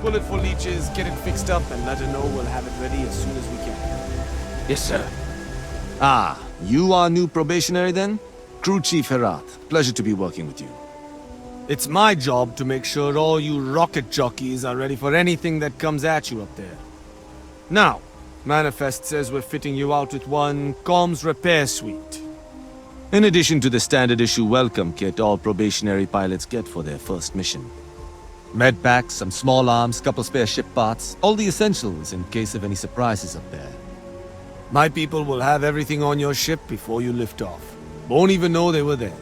Pull it for leeches, get it fixed up, and let her know we'll have it ready as soon as we can. Yes, sir. Ah, you are new probationary then? Crew Chief Herat. Pleasure to be working with you. It's my job to make sure all you rocket jockeys are ready for anything that comes at you up there. Now, Manifest says we're fitting you out with one comms repair suite. In addition to the standard issue welcome kit all probationary pilots get for their first mission. Med packs, some small arms, couple spare ship parts, all the essentials in case of any surprises up there. My people will have everything on your ship before you lift off. Won't even know they were there.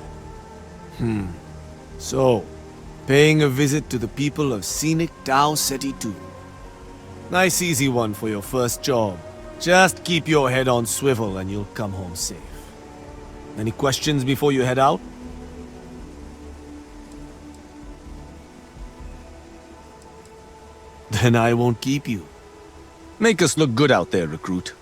So, paying a visit to the people of scenic Tau Ceti II. Nice easy one for your first job. Just keep your head on swivel and you'll come home safe. Any questions before you head out? Then I won't keep you. Make us look good out there, recruit.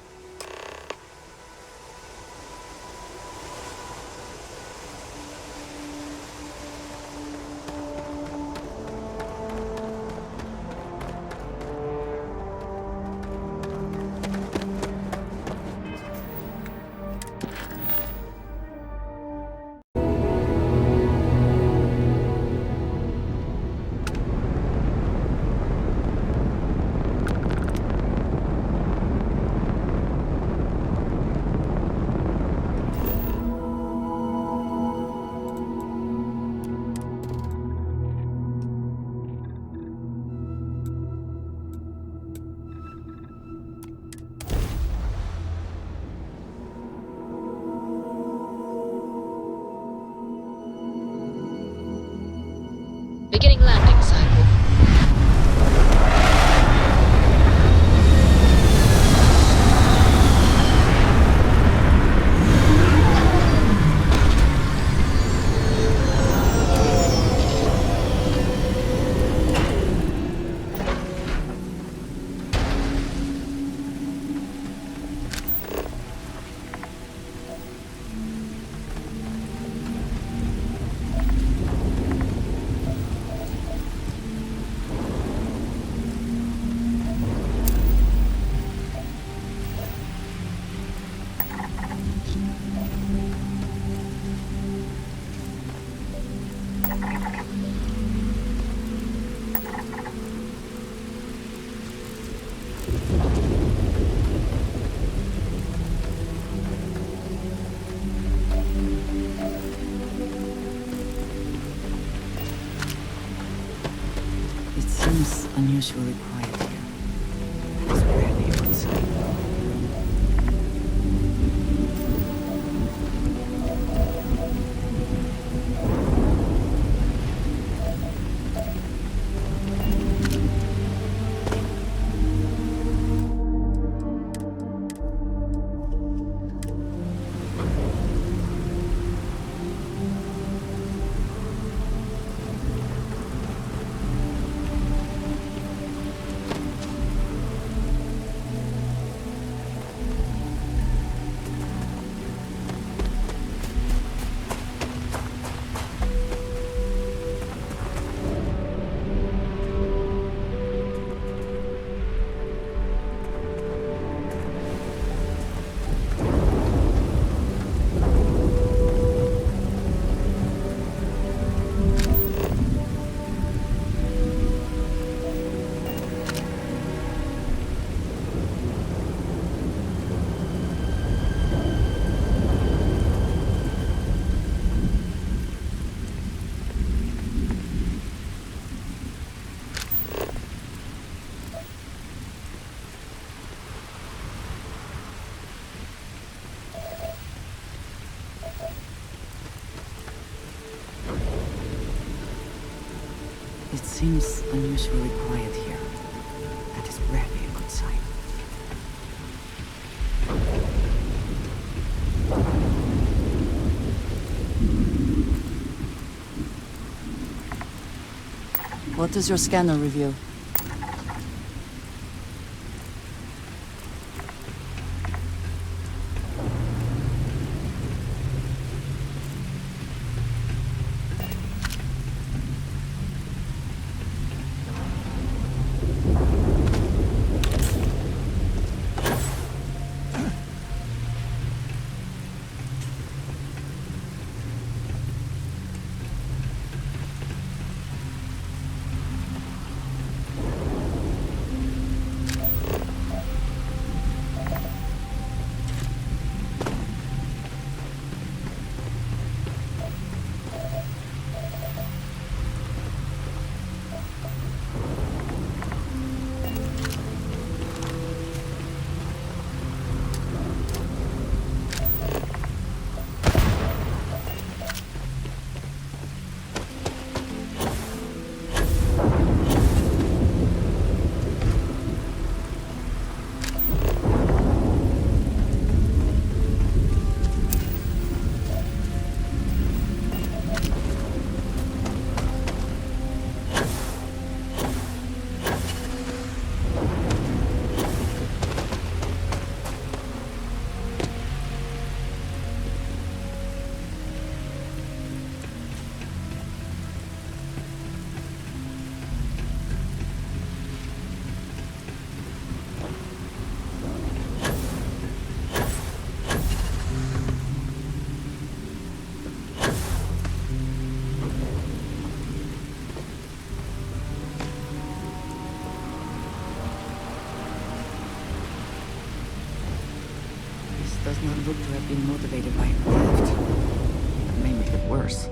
Beginning landing cycle. It seems unusually quiet here. It's barely a good sign. It seems unusually quiet here. That is rarely a good sign. What does your scanner reveal? not look to have been motivated by theft. That may make it worse.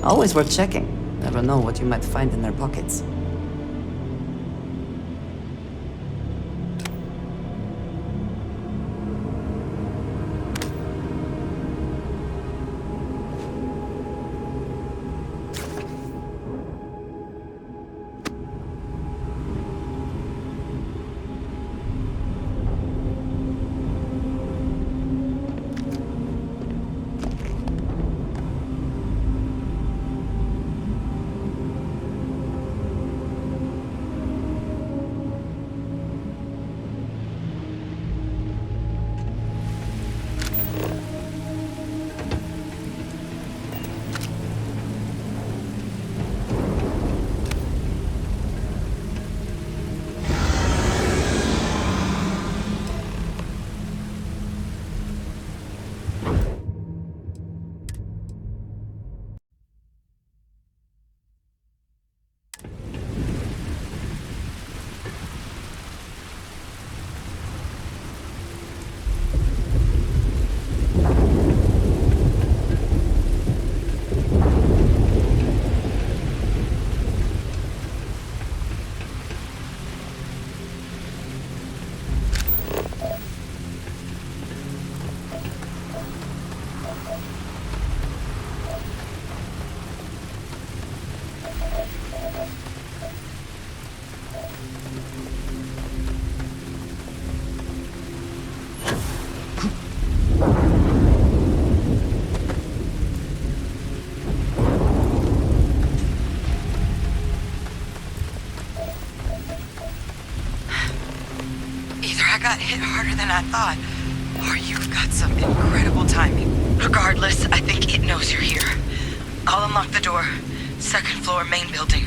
Always worth checking. Never know what you might find in their pockets. got hit harder than I thought. Or you've got some incredible timing. Regardless, I think it knows you're here. I'll unlock the door. Second floor, main building.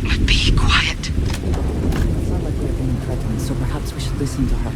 But be quiet. It's not like we're being threatened, so perhaps we should listen to her.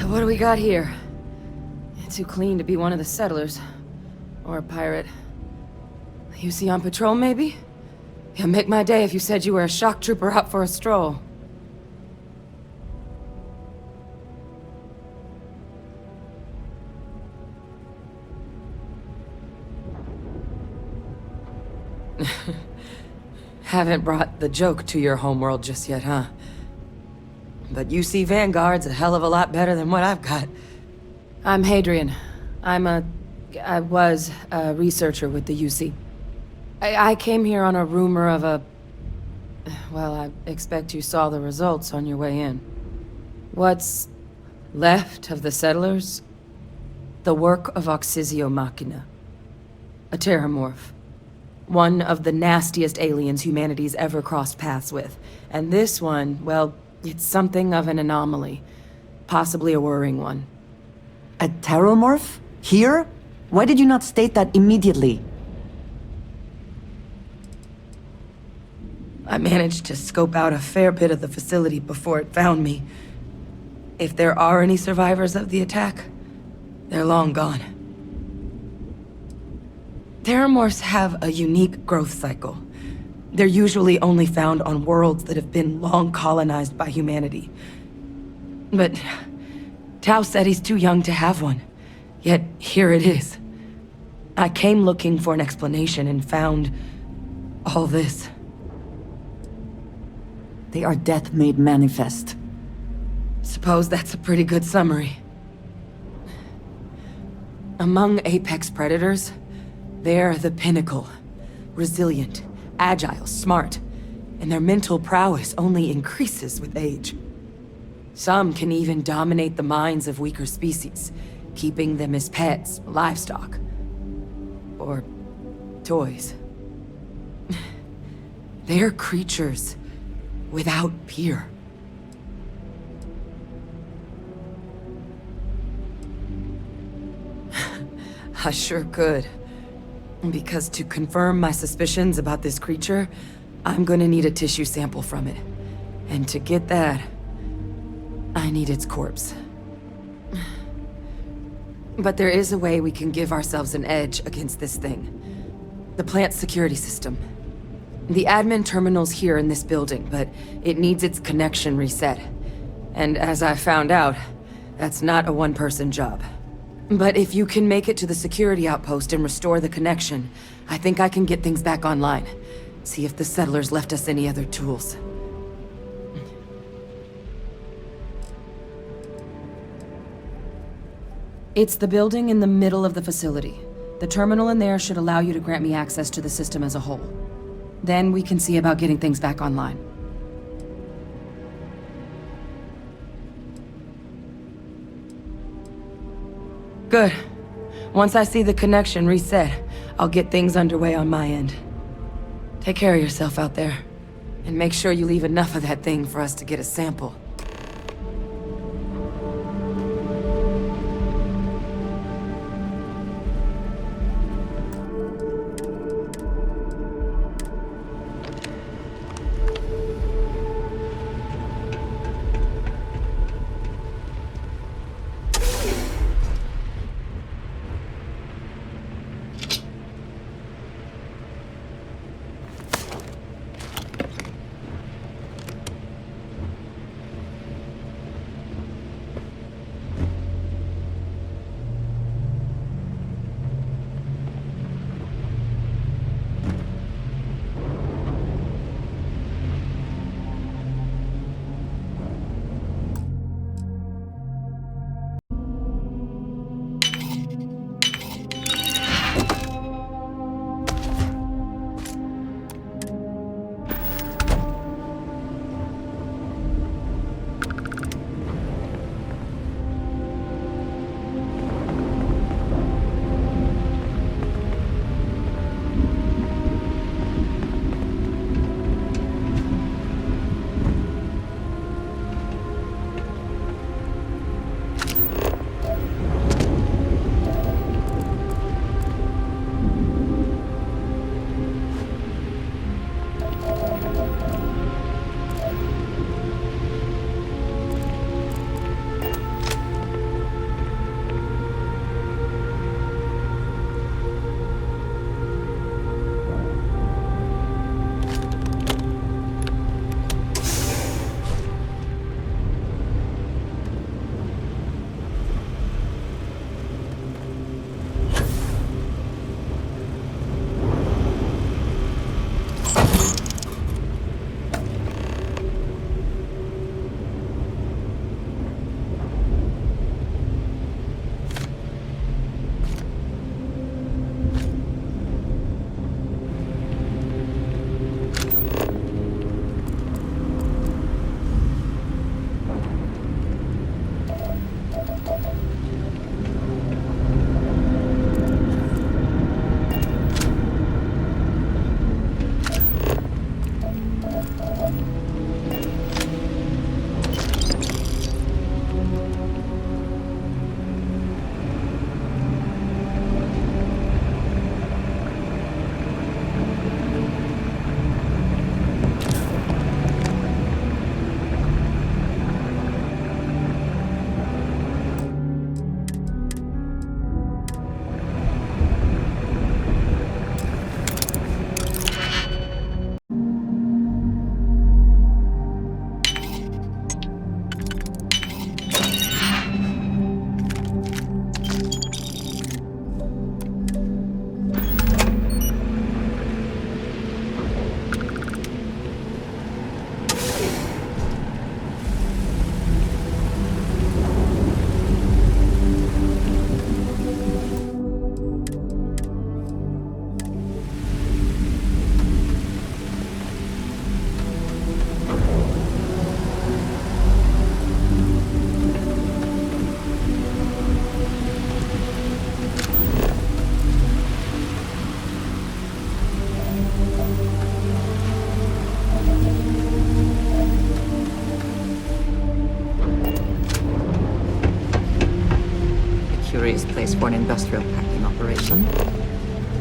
what do we got here? Too clean to be one of the settlers. Or a pirate. You see on patrol, maybe? It'd make my day if you said you were a shock trooper out for a stroll. Haven't brought the joke to your homeworld just yet, huh? But you see Vanguard's a hell of a lot better than what I've got. I'm Hadrian. I was a researcher with the UC. I came here on a rumor of a... Well, I expect you saw the results on your way in. What's left of the settlers? The work of Oxysio Machina. A Terramorph. One of the nastiest aliens humanity's ever crossed paths with. And this one, well, it's something of an anomaly. Possibly a worrying one. A Terramorph? Here? Why did you not state that immediately? I managed to scope out a fair bit of the facility before it found me. If there are any survivors of the attack, they're long gone. Terramorphs have a unique growth cycle. They're usually only found on worlds that have been long colonized by humanity. But Tau Ceti's too young to have one. Yet here it is. I came looking for an explanation and found all this. They are death made manifest. Suppose that's a pretty good summary. Among apex predators, they're the pinnacle. Resilient, agile, smart, and their mental prowess only increases with age. Some can even dominate the minds of weaker species, keeping them as pets, livestock, or toys. They're creatures without peer. I sure could. Because to confirm my suspicions about this creature, I'm gonna need a tissue sample from it. And to get that, I need its corpse. But there is a way we can give ourselves an edge against this thing. The plant security system. The admin terminal's here in this building, but it needs its connection reset. And as I found out, that's not a one-person job. But if you can make it to the security outpost and restore the connection, I think I can get things back online. See if the settlers left us any other tools. It's the building in the middle of the facility. The terminal in there should allow you to grant me access to the system as a whole. Then we can see about getting things back online. Good. Once I see the connection reset, I'll get things underway on my end. Take care of yourself out there. And make sure you leave enough of that thing for us to get a sample. curious place for an industrial packing operation.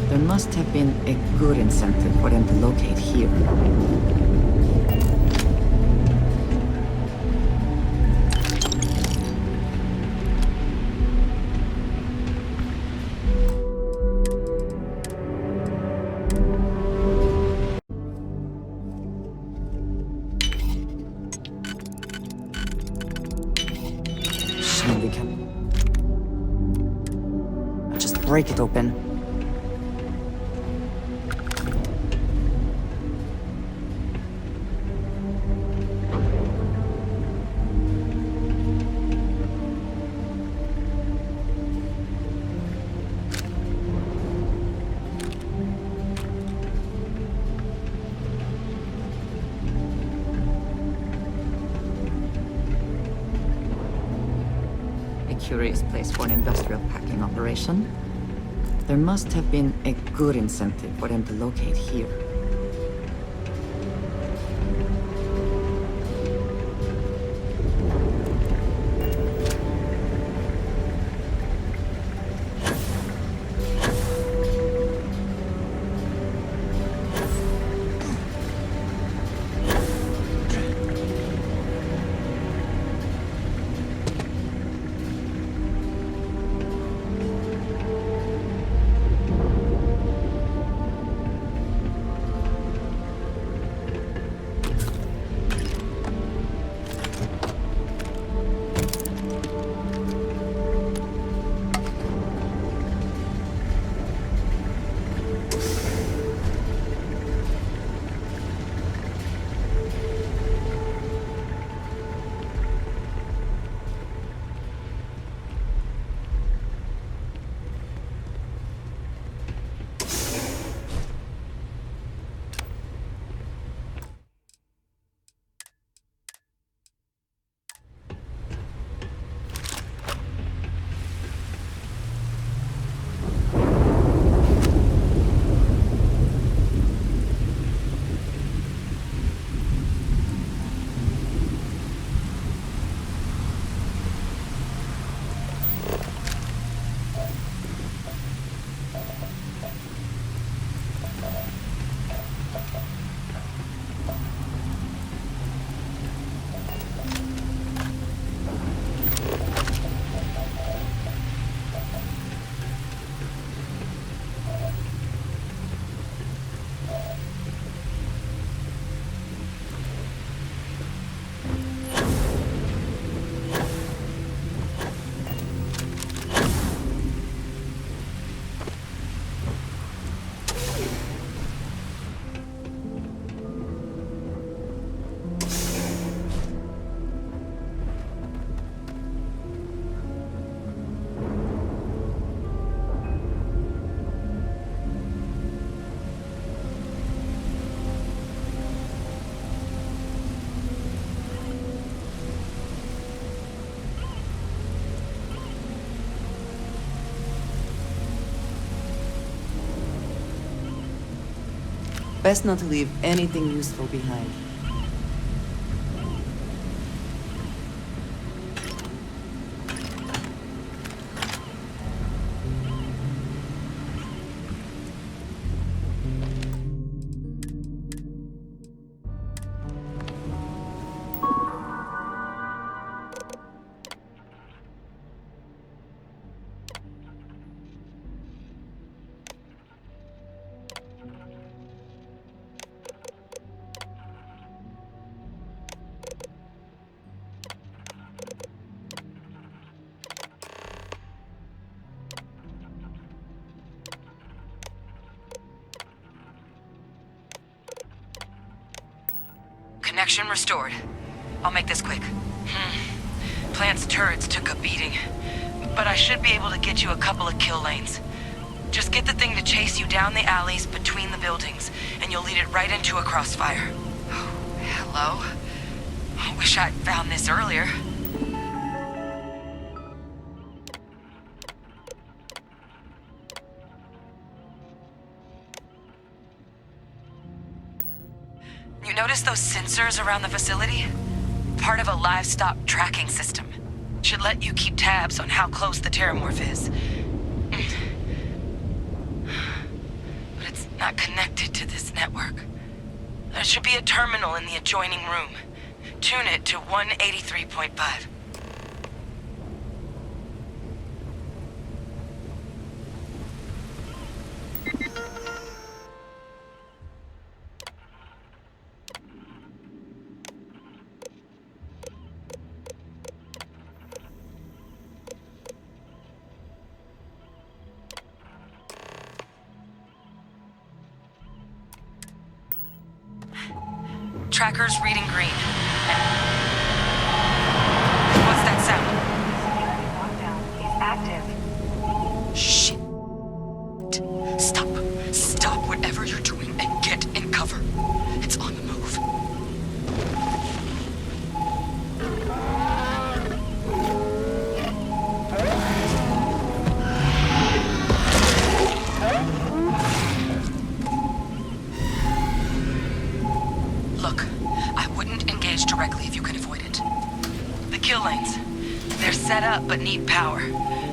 There must have been a good incentive for them to locate here. Just break it open. Curious place for an industrial packing operation. There must have been a good incentive for them to locate here. Best not to leave anything useful behind. Connection restored. I'll make this quick. Plant's turrets took a beating, but I should be able to get you a couple of kill lanes. Just get the thing to chase you down the alleys between the buildings, and you'll lead it right into a crossfire. Oh, hello. I wish I'd found this earlier. Notice those sensors around the facility? Part of a livestock tracking system. Should let you keep tabs on how close the Terramorph is. But it's not connected to this network. There should be a terminal in the adjoining room. Tune it to 183.5. Tracker's reading green. What's that sound? He's active. Shit. Stop whatever you're doing and get in cover. It's on the move. Look, I wouldn't engage directly if you can avoid it. The kill lanes. They're set up but need power.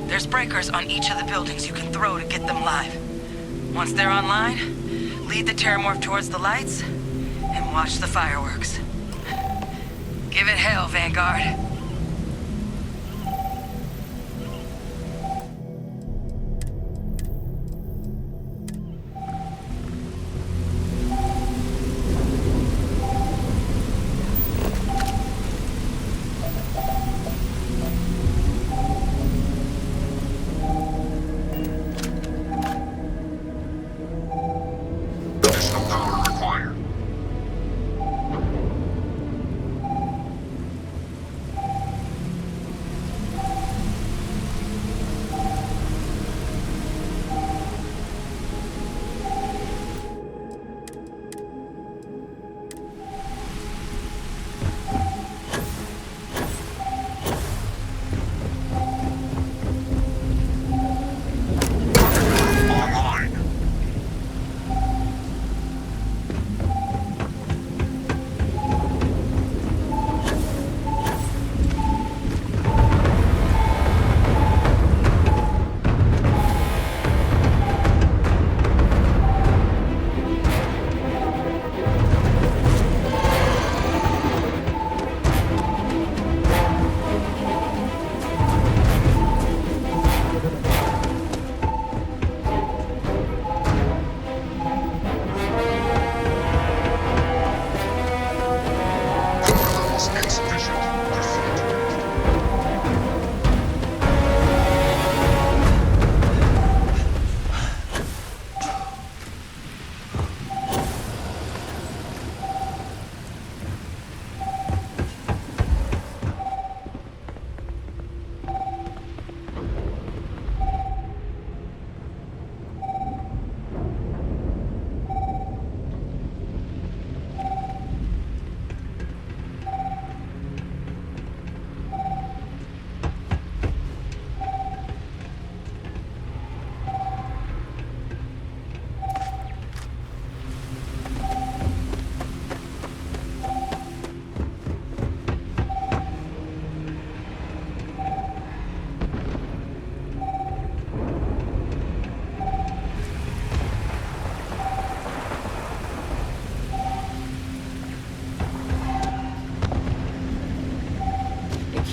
There's breakers on each of the buildings you can throw to get them live. Once they're online, lead the Terramorph towards the lights and watch the fireworks. Give it hell, Vanguard.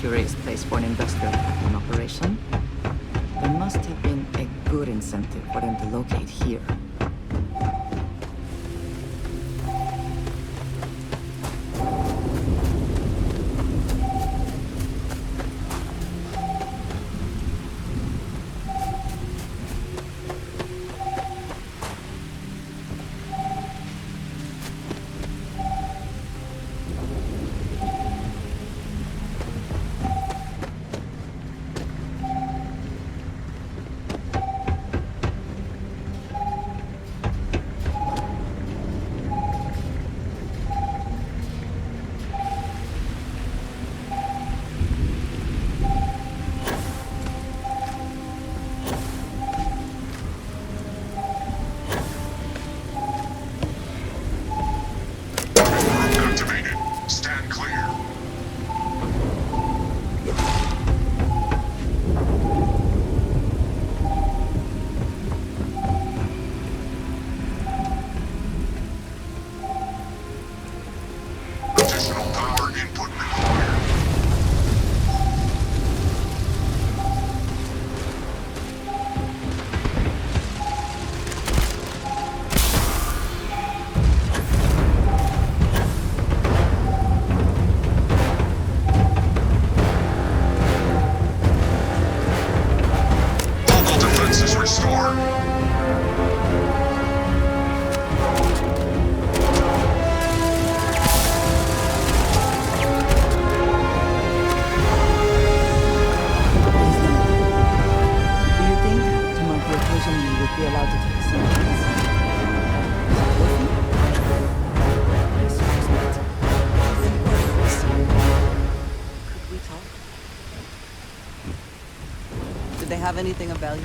Curious place for an industrial packing operation. There must have been a good incentive for them to locate here. Additional power input required. Local defenses restored. Do you think to mark the occasion you would be allowed to take some things? Could we talk? Did they have anything of value?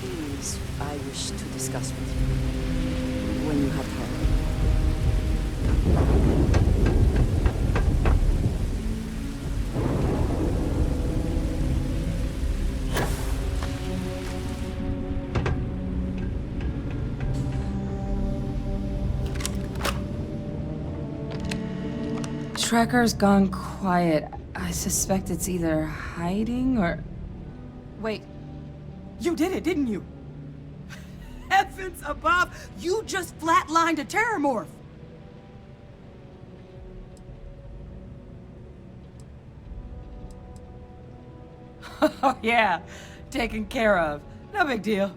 Please, I wish to discuss with you when you have time. Tracker's gone quiet. I suspect it's either hiding or... Wait, you did it, didn't you? Heavens above, you just flatlined a Terramorph! Oh yeah, taken care of. No big deal.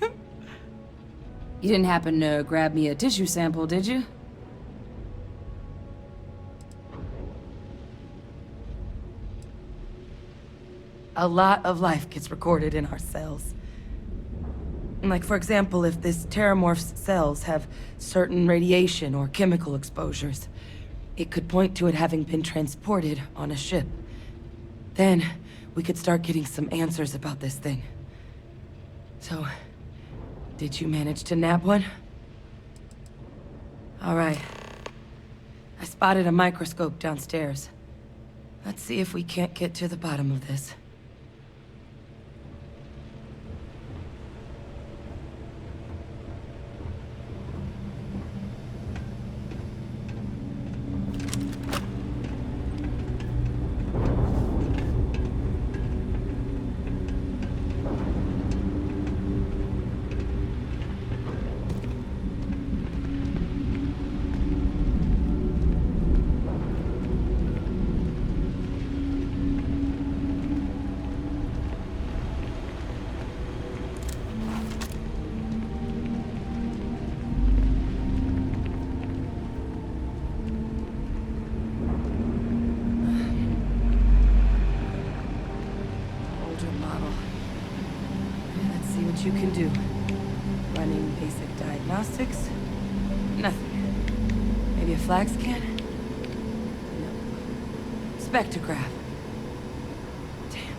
You didn't happen to grab me a tissue sample, did you? A lot of life gets recorded in our cells. Like, for example, if this Terramorph's cells have certain radiation or chemical exposures, it could point to it having been transported on a ship. Then, we could start getting some answers about this thing. So, did you manage to nab one? All right. I spotted a microscope downstairs. Let's see if we can't get to the bottom of this. You can do. Running basic diagnostics? Nothing. Maybe a flag scan? No. Spectrograph. Damn.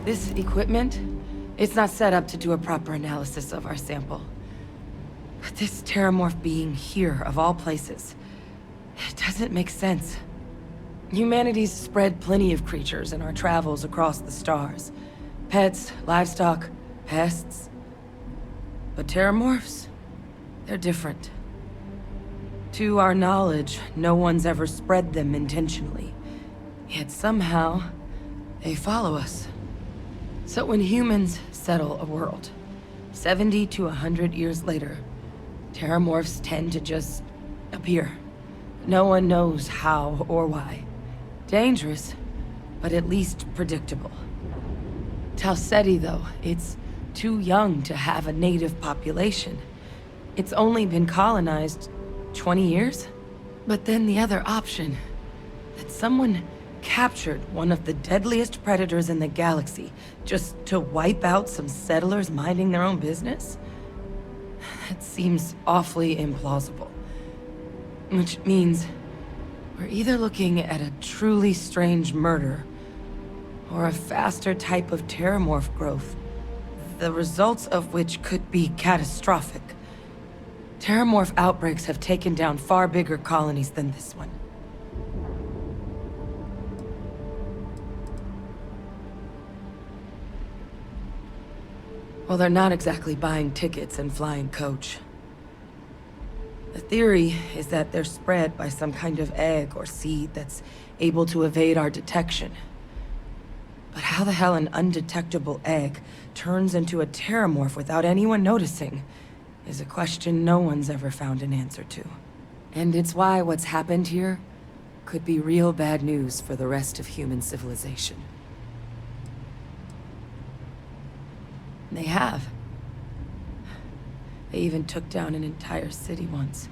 This equipment, it's not set up to do a proper analysis of our sample. But this Terramorph being here, of all places, it doesn't make sense. Humanity's spread plenty of creatures in our travels across the stars. Pets, livestock, pests. But Terramorphs? They're different. To our knowledge, no one's ever spread them intentionally. Yet somehow, they follow us. So when humans settle a world, 70 to 100 years later, Terramorphs tend to just appear. No one knows how or why. Dangerous, but at least predictable. Tau Ceti, though, it's too young to have a native population. It's only been colonized 20 years? But then the other option, that someone captured one of the deadliest predators in the galaxy just to wipe out some settlers minding their own business? That seems awfully implausible. Which means we're either looking at a truly strange murder or a faster type of Terramorph growth, the results of which could be catastrophic. Terramorph outbreaks have taken down far bigger colonies than this one. Well, they're not exactly buying tickets and flying coach. The theory is that they're spread by some kind of egg or seed that's able to evade our detection. But how the hell an undetectable egg turns into a Terramorph without anyone noticing is a question no one's ever found an answer to. And it's why what's happened here could be real bad news for the rest of human civilization. They have. They even took down an entire city once.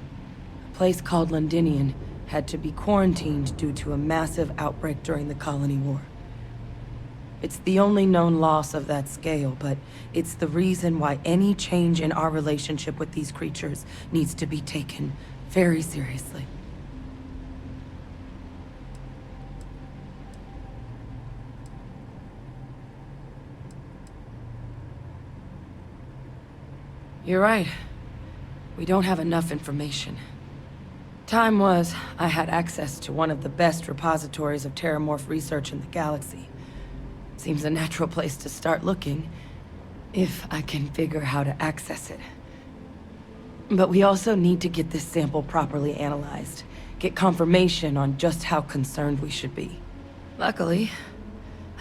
A place called Londinium had to be quarantined due to a massive outbreak during the Colony War. It's the only known loss of that scale, but it's the reason why any change in our relationship with these creatures needs to be taken very seriously. You're right. We don't have enough information. Time was, I had access to one of the best repositories of Terramorph research in the galaxy. Seems a natural place to start looking, if I can figure how to access it. But we also need to get this sample properly analyzed, get confirmation on just how concerned we should be. Luckily,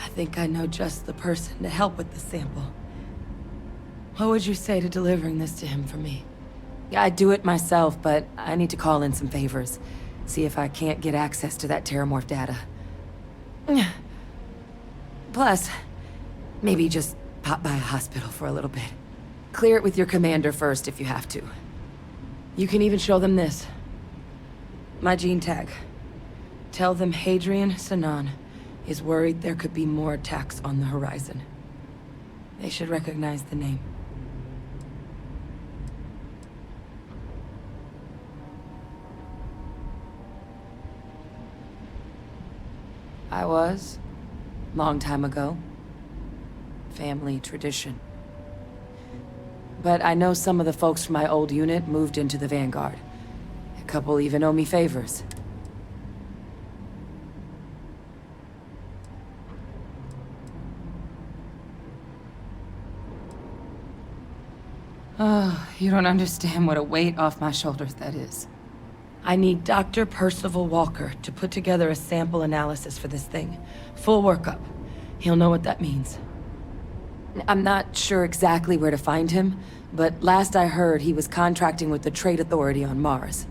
I think I know just the person to help with the sample. What would you say to delivering this to him for me? I'd do it myself, but I need to call in some favors. See if I can't get access to that Terramorph data. Plus, maybe just pop by a hospital for a little bit. Clear it with your commander first if you have to. You can even show them this. My gene tag. Tell them Hadrian Sanan is worried there could be more attacks on the horizon. They should recognize the name. I was. Long time ago. Family tradition. But I know some of the folks from my old unit moved into the Vanguard. A couple even owe me favors. Oh, you don't understand what a weight off my shoulders that is. I need Dr. Percival Walker to put together a sample analysis for this thing. Full workup. He'll know what that means. I'm not sure exactly where to find him, but last I heard he was contracting with the Trade Authority on Mars.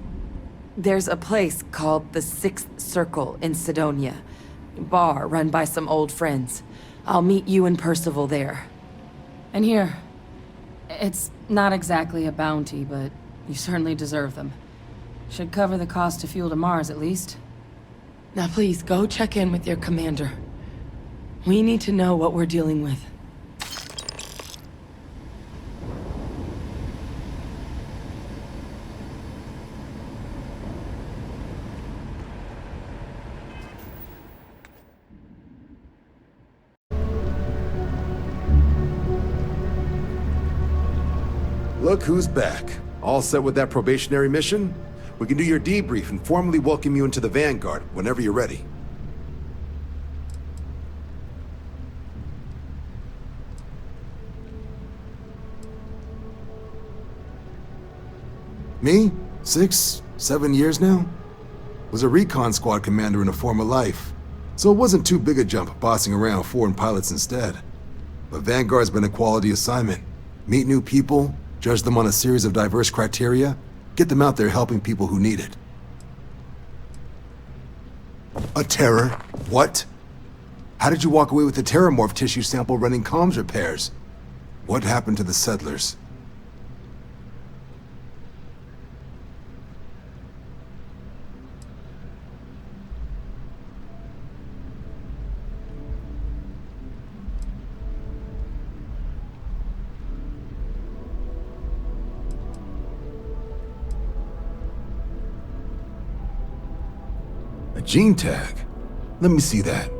There's a place called the Sixth Circle in Sidonia. Bar run by some old friends. I'll meet you and Percival there. And here. It's not exactly a bounty, but you certainly deserve them. Should cover the cost to fuel to Mars, at least. Now please, go check in with your commander. We need to know what we're dealing with. Look who's back. All set with that probationary mission? We can do your debrief and formally welcome you into the Vanguard whenever you're ready. Me? 6, 7 years now? Was a recon squad commander in a former life, so it wasn't too big a jump bossing around foreign pilots instead. But Vanguard's been a quality assignment. Meet new people, judge them on a series of diverse criteria, get them out there helping people who need it. A terror? What? How did you walk away with the Terramorph tissue sample running comms repairs? What happened to the settlers? Gene tag? Let me see that.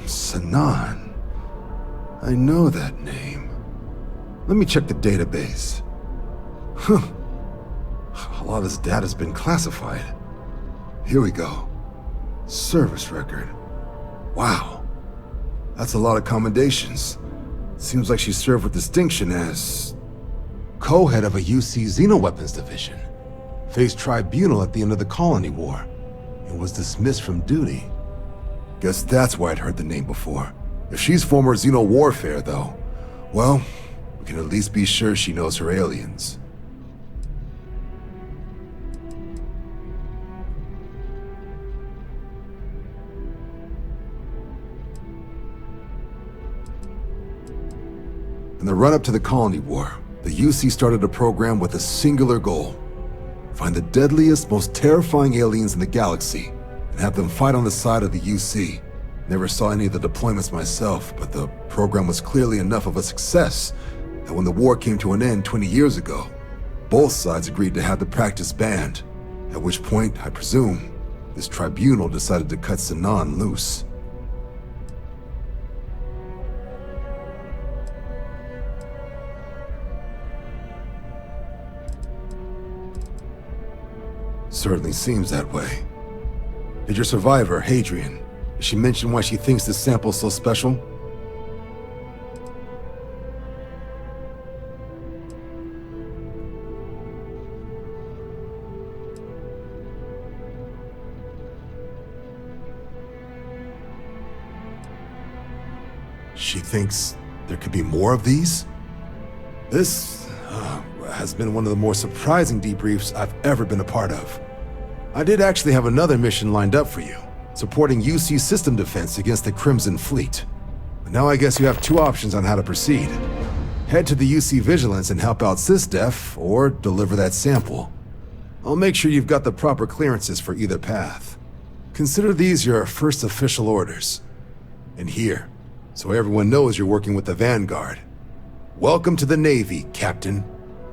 Sanan. I know that name. Let me check the database. A lot of this data's been classified. Here we go. Service record. Wow. That's a lot of commendations. Seems like she served with distinction as co-head of a UC Xenoweapons division. Faced tribunal at the end of the Colony War and was dismissed from duty. Guess that's why I'd heard the name before. If she's former Xeno warfare, though, well, we can at least be sure she knows her aliens. In the run-up to the Colony War, the UC started a program with a singular goal. Find the deadliest, most terrifying aliens in the galaxy and have them fight on the side of the UC. Never saw any of the deployments myself, but the program was clearly enough of a success that when the war came to an end 20 years ago, both sides agreed to have the practice banned, at which point, I presume, this tribunal decided to cut Sinan loose. Certainly seems that way. Did your survivor, Hadrian, did she mention why she thinks this sample's so special? She thinks there could be more of these? This has been one of the more surprising debriefs I've ever been a part of. I did actually have another mission lined up for you, supporting UC system defense against the Crimson Fleet. But now I guess you have two options on how to proceed. Head to the UC Vigilance and help out SysDef, or deliver that sample. I'll make sure you've got the proper clearances for either path. Consider these your first official orders. And here, so everyone knows you're working with the Vanguard. Welcome to the Navy, Captain.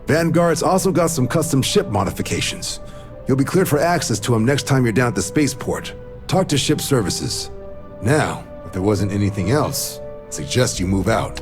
Vanguard's also got some custom ship modifications. You'll be cleared for access to them next time you're down at the spaceport. Talk to ship services. Now, if there wasn't anything else, I suggest you move out.